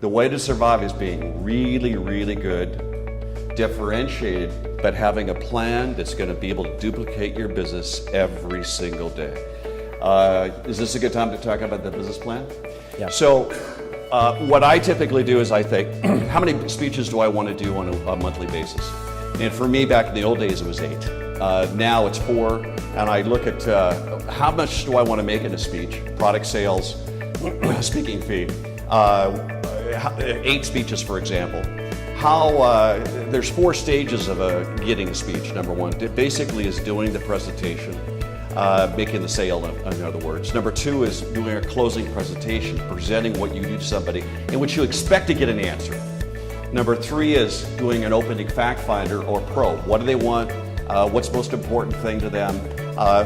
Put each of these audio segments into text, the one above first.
The way to survive is being really, really good, differentiated, but having a plan that's going to be able to duplicate your business every single day. Is this a good time to talk about the business plan? Yeah. So what I typically do is I think, how many speeches do I want to do on a monthly basis? And for me, back in the old days, it was 8. Now it's 4, and I look at how much do I want to make in a speech, product sales, speaking fee, 8 speeches, for example. There's 4 stages of getting a speech. Number 1, basically is doing the presentation, making the sale, in other words. Number 2 is doing a closing presentation, presenting what you do to somebody in which you expect to get an answer. Number 3 is doing an opening fact finder or pro. What do they want? What's the most important thing to them?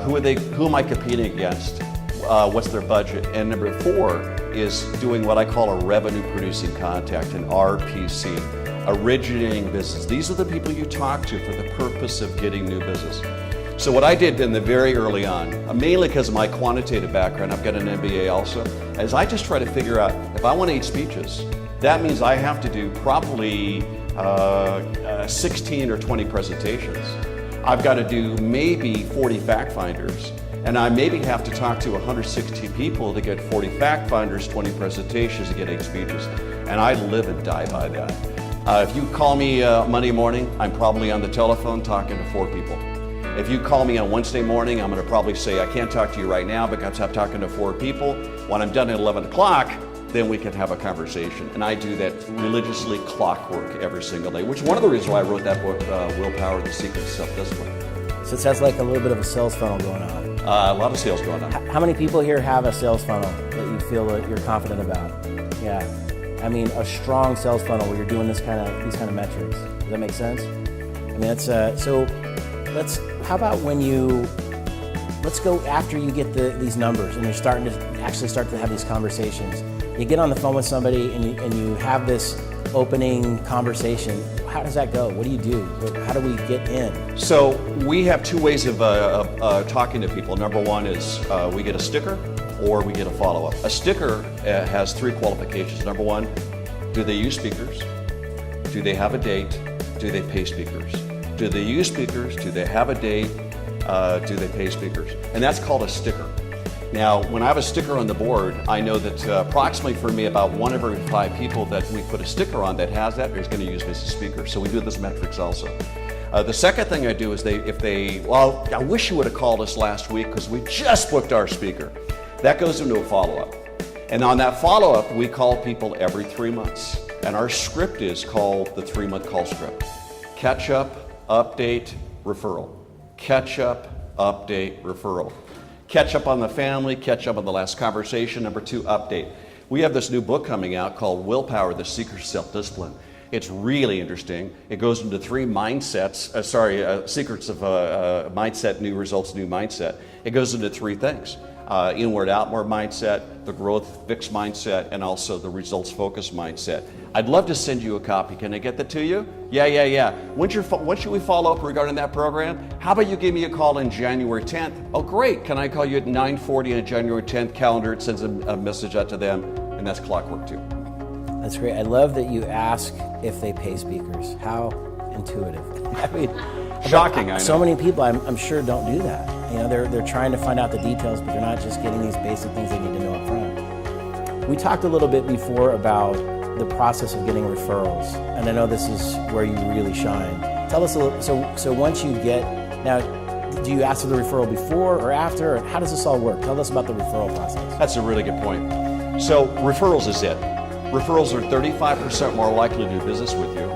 Who am I competing against? What's their budget? And number 4 is doing what I call a revenue producing contact, an RPC, originating business. These are the people you talk to for the purpose of getting new business. So what I did in the very early on, mainly because of my quantitative background, I've got an MBA also, is I just try to figure out if I want 8 speeches, that means I have to do probably 16 or 20 presentations. I've got to do maybe 40 fact finders, and I maybe have to talk to 160 people to get 40 fact finders, 20 presentations to get 8 speeches. And I live and die by that. If you call me Monday morning, I'm probably on the telephone talking to 4 people. If you call me on Wednesday morning, I'm going to probably say, I can't talk to you right now because I'm talking to 4 people. When I'm done at 11 o'clock, then we can have a conversation. And I do that religiously, clockwork, every single day, which is one of the reasons why I wrote that book, Willpower, The Secret of Self-Discipline. So it sounds like a little bit of a sales funnel going on. A lot of sales going on. How many people here have a sales funnel that you feel that you're confident about? Yeah. I mean, a strong sales funnel where you're doing these kind of metrics. Does that make sense? I mean, that's so. How about let's go after you get these numbers and you're starting to actually start to have these conversations. You get on the phone with somebody and you have this opening conversation. How does that go? What do you do? How do we get in? So we have 2 ways of talking to people. Number 1 is we get a sticker or we get a follow-up. A sticker has 3 qualifications. Number 1, do they use speakers? Do they have a date? Do they pay speakers? Do they use speakers? Do they have a date? Do they pay speakers? And that's called a sticker. Now, when I have a sticker on the board, I know that approximately for me, about 1 every 5 people that we put a sticker on that has that is going to use me as a speaker. So we do this metrics also. The second thing I do is well, I wish you would have called us last week because we just booked our speaker. That goes into a follow-up. And on that follow-up, we call people every 3 months. And our script is called the 3-month call script. Catch up, update, referral. Catch up, update, referral. Catch up on the family, catch up on the last conversation. Number 2, update. We have this new book coming out called Willpower, The Secret of Self-Discipline. It's really interesting. It goes into 3 secrets of mindset, new results, new mindset. It goes into 3 things. Inward, outward mindset, the growth fixed mindset, and also the results focused mindset. I'd love to send you a copy. Can I get that to you? Yeah. When should we follow up regarding that program? How about you give me a call on January 10th? Oh, great. Can I call you at 9:40 on January 10th? Calendar, it sends a message out to them, and that's clockwork too. That's great. I love that you ask if they pay speakers. How intuitive. I mean, shocking, I know. So many people, I'm sure, don't do that. You know, they're trying to find out the details, but they're not just getting these basic things they need to know up front. We talked a little bit before about the process of getting referrals, and I know this is where you really shine. Tell us a little. So once you get now, do you ask for the referral before or after? Or how does this all work? Tell us about the referral process. That's a really good point. So referrals is it. Referrals are 35% more likely to do business with you.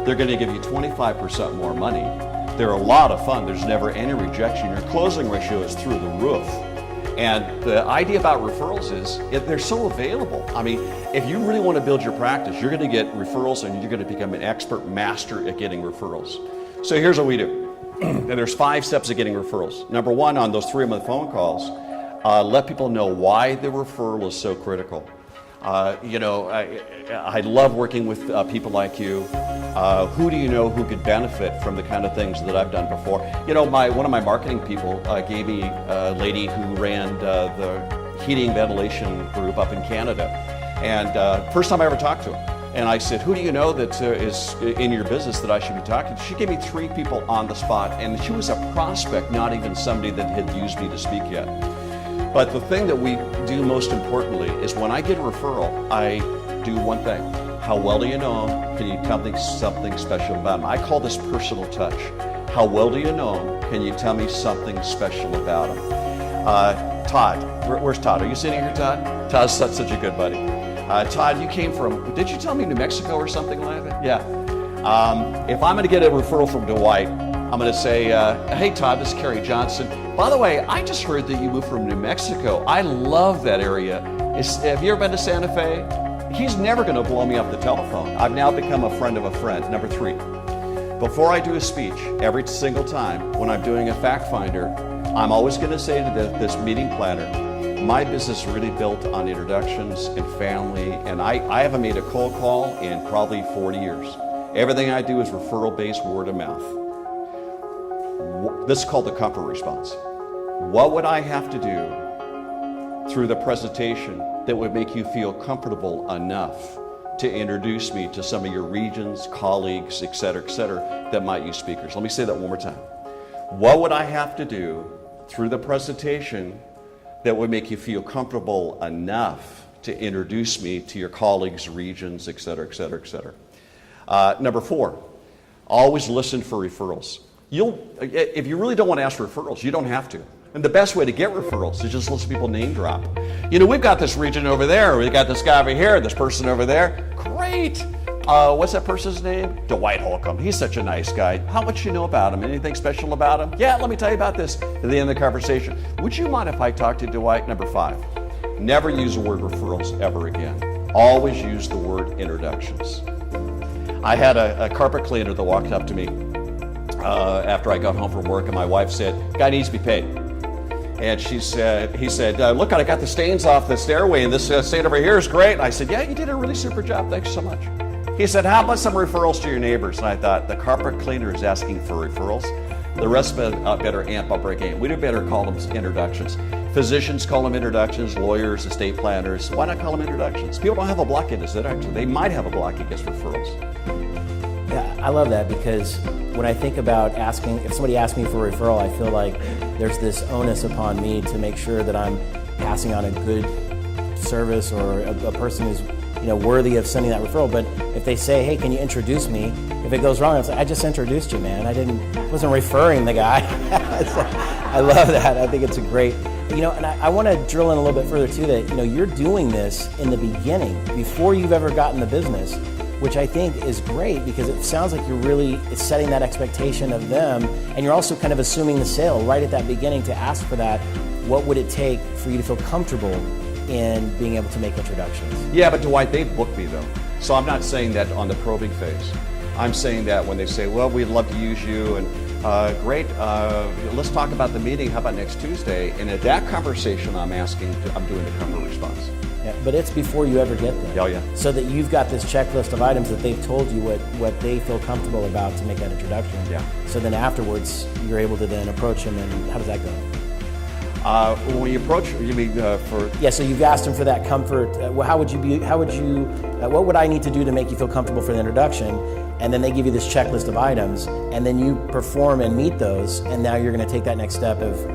They're going to give you 25% more money. They're a lot of fun. There's never any rejection. Your closing ratio is through the roof. And the idea about referrals is they're so available. I mean, if you really want to build your practice, you're going to get referrals and you're going to become an expert master at getting referrals. So here's what we do. And there's 5 steps of getting referrals. Number 1, on those 3-month phone calls, let people know why the referral is so critical. I love working with people like you. Who do you know who could benefit from the kind of things that I've done before? You know, one of my marketing people gave me a lady who ran the heating ventilation group up in Canada. And first time I ever talked to her. And I said, who do you know that is in your business that I should be talking to? She gave me 3 people on the spot, and she was a prospect, not even somebody that had used me to speak yet. But the thing that we do most importantly is when I get a referral, I do one thing. How well do you know him? Can you tell me something special about him? I call this personal touch. How well do you know him? Can you tell me something special about him? Todd, where's Todd? Are you sitting here, Todd? Todd's such a good buddy. Todd, you came from, did you tell me New Mexico or something like that? Yeah. If I'm going to get a referral from Dwight, I'm going to say, hey Todd, this is Kerry Johnson. By the way, I just heard that you moved from New Mexico. I love that area. Have you ever been to Santa Fe? He's never going to blow me up the telephone. I've now become a friend of a friend. Number 3, before I do a speech, every single time when I'm doing a fact finder, I'm always going to say to this meeting planner, my business is really built on introductions and family, and I haven't made a cold call in probably 40 years. Everything I do is referral-based, word of mouth. This is called the comfort response. What would I have to do through the presentation that would make you feel comfortable enough to introduce me to some of your regions, colleagues, et cetera, that might use speakers? Let me say that one more time. What would I have to do through the presentation that would make you feel comfortable enough to introduce me to your colleagues, regions, et cetera, et cetera, et cetera? Number 4, always listen for referrals. If you really don't want to ask for referrals, you don't have to. And the best way to get referrals is just listen to people name drop. You know, we've got this region over there, we got this guy over here, this person over there. Great. What's that person's name? Dwight Holcomb. He's such a nice guy. How much you know about him? Anything special about him? Yeah, let me tell you about this at the end of the conversation. Would you mind if I talk to Dwight? Number 5, never use the word referrals ever again. Always use the word introductions. I had a carpet cleaner that walked up to me after I got home from work, and my wife said, guy needs to be paid. And he said, look, I got the stains off the stairway, and this stain over here is great. And I said, yeah, you did a really super job. Thanks so much. He said, how about some referrals to your neighbors? And I thought, the carpet cleaner is asking for referrals. The rest of it better amp up our game. We'd better call them introductions. Physicians call them introductions, lawyers, estate planners. Why not call them introductions? People don't have a block against it, actually. They might have a block against referrals. Yeah, I love that, because when I think about asking, if somebody asks me for a referral, I feel like there's this onus upon me to make sure that I'm passing on a good service, or a person who's worthy of sending that referral. But if they say, hey, can you introduce me? If it goes wrong, it's like, I just introduced you, man. Wasn't referring the guy. I love that. I think it's a great, and I want to drill in a little bit further too, that, you're doing this in the beginning, before you've ever gotten the business, which I think is great, because it sounds like you're really setting that expectation of them, and you're also kind of assuming the sale right at that beginning to ask for that. What would it take for you to feel comfortable in being able to make introductions? Yeah, but Dwight, they've booked me though. So I'm not saying that on the probing phase. I'm saying that when they say, well, we'd love to use you, and great, let's talk about the meeting, how about next Tuesday? And at that conversation, I'm doing the comfort response. Yeah, but it's before you ever get there. Oh, yeah. So that you've got this checklist of items that they've told you what they feel comfortable about to make that introduction. Yeah. So then afterwards, you're able to then approach them, and how does that go? When you approach, you mean for? Yeah, so you've asked them for that comfort. What would I need to do to make you feel comfortable for the introduction? And then they give you this checklist of items, and then you perform and meet those, and now you're going to take that next step of,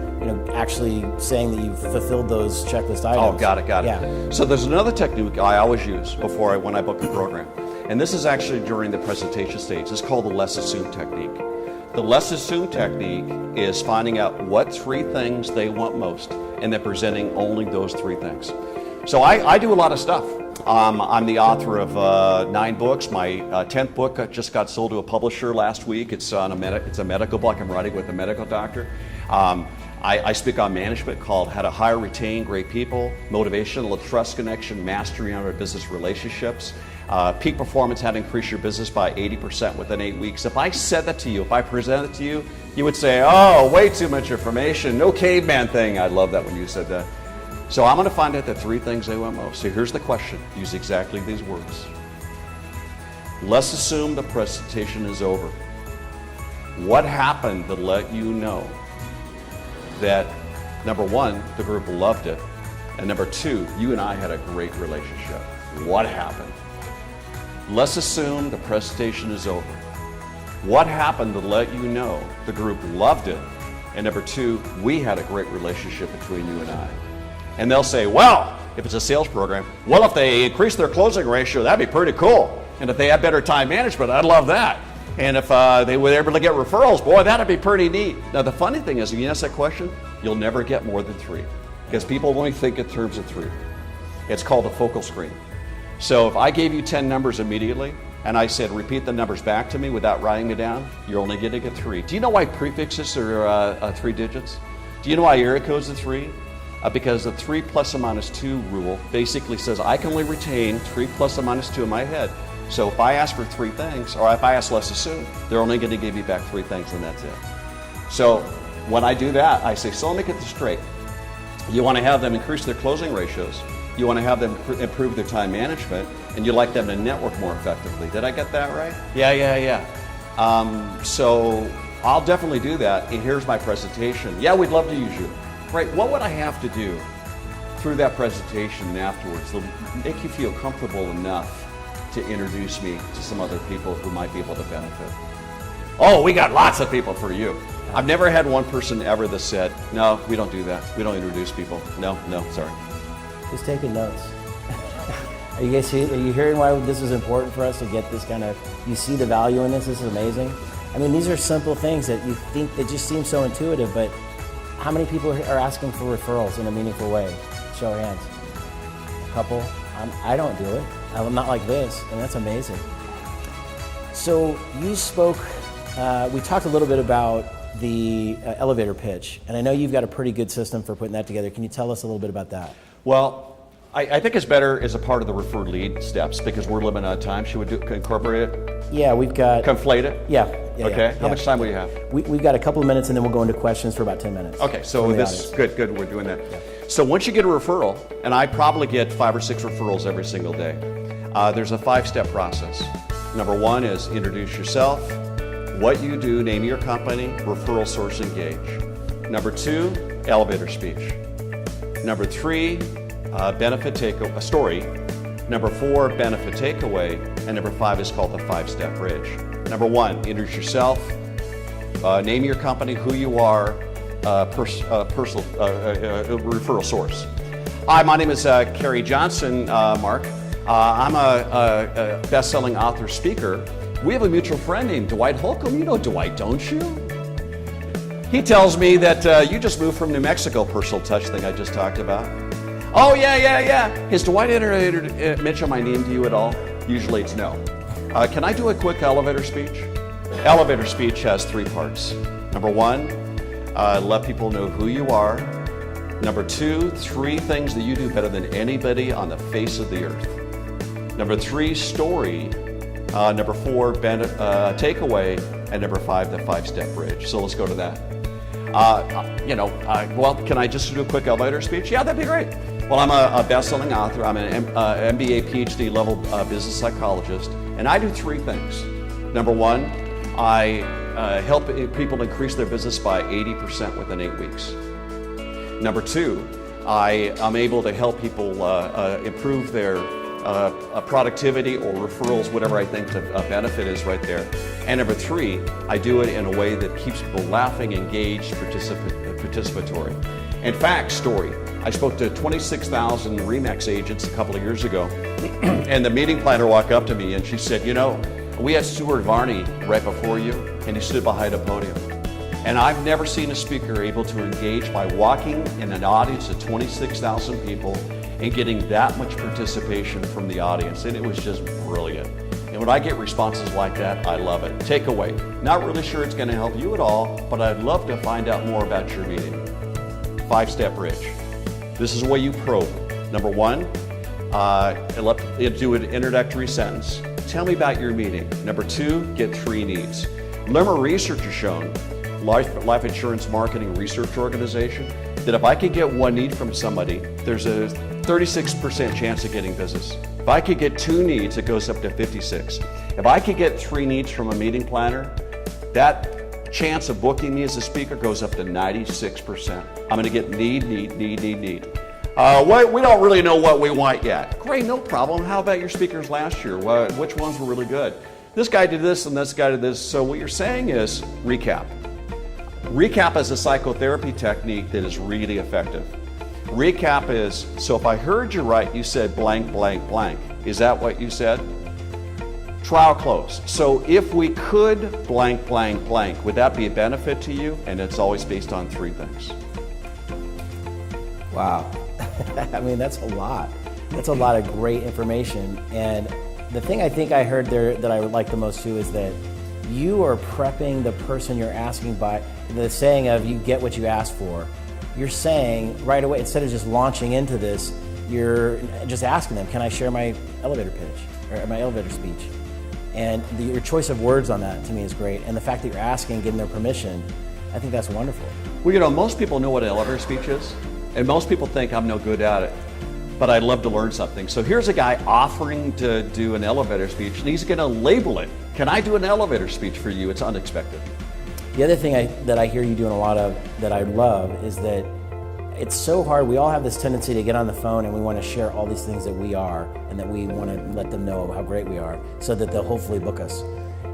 actually saying that you've fulfilled those checklist items. Oh, got it. Yeah. So there's another technique I always use when I book a program, and this is actually during the presentation stage. It's called the less assumed technique. The less assumed technique is finding out what 3 things they want most, and then presenting only those 3 things. So I do a lot of stuff. I'm the author of 9 books. My 10th book just got sold to a publisher last week. It's a medical book. I'm writing with a medical doctor. I speak on management, called How to Hire, Retain Great People, Motivational Trust Connection, Mastery on Our Business Relationships, Peak Performance, How to Increase Your Business by 80% within 8 weeks. If I said that to you, if I presented it to you, you would say, oh, way too much information, no caveman thing. I love that when you said that. So I'm going to find out the 3 things they want most. So here's the question. Use exactly these words. Let's assume the presentation is over. What happened to let you know that, number 1, the group loved it, and number 2, you and I had a great relationship? what happened? Let's assume the presentation is over. What happened to let you know the group loved it? And number two, we had a great relationship between you and I. And they'll say, well, if it's a sales program, well, if they increase their closing ratio, that'd be pretty cool. And if they had better time management, I'd love that. And if they were able to get referrals, boy, that'd be pretty neat. Now, the funny thing is, if you ask that question, you'll never get more than 3, because people only think in terms of 3. It's called a focal screen. So if I gave you 10 numbers immediately, and I said, repeat the numbers back to me without writing it down, you're only going to get 3. Do you know why prefixes are 3 digits? Do you know why area codes are 3? Because the 3 plus or minus 2 rule basically says I can only retain 3 plus or minus 2 in my head. So if I ask for 3 things, or if I ask let's assume, they're only going to give you back 3 things, and that's it. So when I do that, I say, so let me get this straight. You want to have them increase their closing ratios. You want to have them improve their time management, and you like them to network more effectively. Did I get that right? Yeah. So I'll definitely do that, and here's my presentation. Yeah, we'd love to use you. Right, what would I have to do through that presentation and afterwards to make you feel comfortable enough to introduce me to some other people who might be able to benefit? Oh, we got lots of people for you. I've never had one person ever that said, no, we don't do that. We don't introduce people. No, sorry. Just taking notes. Are you hearing why this is important for us to get this kind of, you see the value in this? This is amazing. I mean, these are simple things that you think, they just seem so intuitive, but how many people are asking for referrals in a meaningful way? Show of hands. A couple. I don't do it. I'm not like this, and that's amazing. So you spoke, we talked a little bit about the elevator pitch, and I know you've got a pretty good system for putting that together. Can you tell us a little bit about that? Well, I think it's better as a part of the referred lead steps, because we're limited on time. Should we incorporate it? Yeah, we've got... Conflate it? Yeah. Okay. How much time will you have? We've got a couple of minutes, and then we'll go into questions for about 10 minutes. Okay, so this is good. We're doing that. Yeah. So once you get a referral, and I probably get 5 or 6 referrals every single day, there's a 5-step process. Number 1 is introduce yourself, what you do, name your company, referral source, engage. Number 2, elevator speech. Number 3, benefit takeaway, a story. Number 4, benefit takeaway. And number 5 is called the 5-step bridge. Number 1, introduce yourself, name your company, who you are, referral source. Hi, my name is Kerry Johnson, Mark. I'm a best-selling author speaker. We have a mutual friend named Dwight Holcomb. You know Dwight, don't you? He tells me that you just moved from New Mexico, personal touch thing I just talked about. Oh, yeah. Has Dwight mentioned my name to you at all? Usually it's no. Can I do a quick elevator speech? Elevator speech has 3 parts. Number 1, let people know who you are. Number 2, 3 things that you do better than anybody on the face of the earth. Number 3, story. Number 4, takeaway. And number 5, the 5-step bridge. So let's go to that. Well, can I just do a quick elevator speech? Yeah, that'd be great. Well, I'm a best-selling author. I'm an MBA, PhD level business psychologist, and I do 3 things. Number 1, I help people increase their business by 80% within 8 weeks. Number 2, I'm able to help people improve their productivity or referrals, whatever I think the benefit is right there. And number 3, I do it in a way that keeps people laughing, engaged, participatory. In fact, story. I spoke to 26,000 RE/MAX agents a couple of years ago, and the meeting planner walked up to me and she said, we had Stuart Varney right before you, and he stood behind a podium. And I've never seen a speaker able to engage by walking in an audience of 26,000 people and getting that much participation from the audience, and it was just brilliant. And when I get responses like that, I love it. Takeaway, not really sure it's going to help you at all, but I'd love to find out more about your meeting. 5-step bridge. This is where you probe. Number 1, do an introductory sentence. Tell me about your meeting. Number 2, get 3 needs. Limmer research has shown, Life Insurance Marketing Research Organization, that if I could get 1 need from somebody, there's a 36% chance of getting business. If I could get 2 needs, it goes up to 56. If I could get 3 needs from a meeting planner, that chance of booking me as a speaker goes up to 96%. I'm going to get need. We don't really know what we want yet. Great, no problem. How about your speakers last year? Which ones were really good? This guy did this and this guy did this. So what you're saying is recap. Recap is a psychotherapy technique that is really effective. Recap is, so if I heard you right, you said blank, blank, blank. Is that what you said? Trial close. So if we could blank, blank, blank, would that be a benefit to you? And it's always based on 3 things. Wow. I mean, that's a lot. That's a lot of great information. And the thing I think I heard there that I would like the most too is that you are prepping the person you're asking by the saying of you get what you ask for. You're saying right away, instead of just launching into this, you're just asking them, can I share my elevator pitch or my elevator speech? And your choice of words on that to me is great. And the fact that you're asking, getting their permission, I think that's wonderful. Well, most people know what an elevator speech is. And most people think I'm no good at it, but I'd love to learn something. So here's a guy offering to do an elevator speech, and he's going to label it. Can I do an elevator speech for you? It's unexpected. The other thing that I hear you doing a lot of that I love is that it's so hard. We all have this tendency to get on the phone and we want to share all these things that we are and that we want to let them know how great we are so that they'll hopefully book us.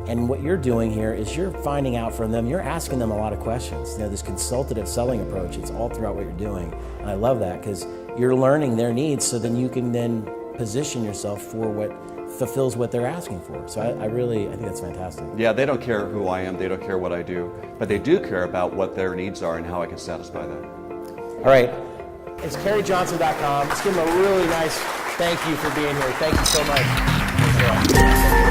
And what you're doing here is you're finding out from them, you're asking them a lot of questions. This consultative selling approach, it's all throughout what you're doing. And I love that because you're learning their needs so then you can then position yourself for what fulfills what they're asking for. So I think that's fantastic. Yeah, they don't care who I am, they don't care what I do, but they do care about what their needs are and how I can satisfy them. All right, it's kerryjohnson.com. Let's give them a really nice thank you for being here. Thank you so much.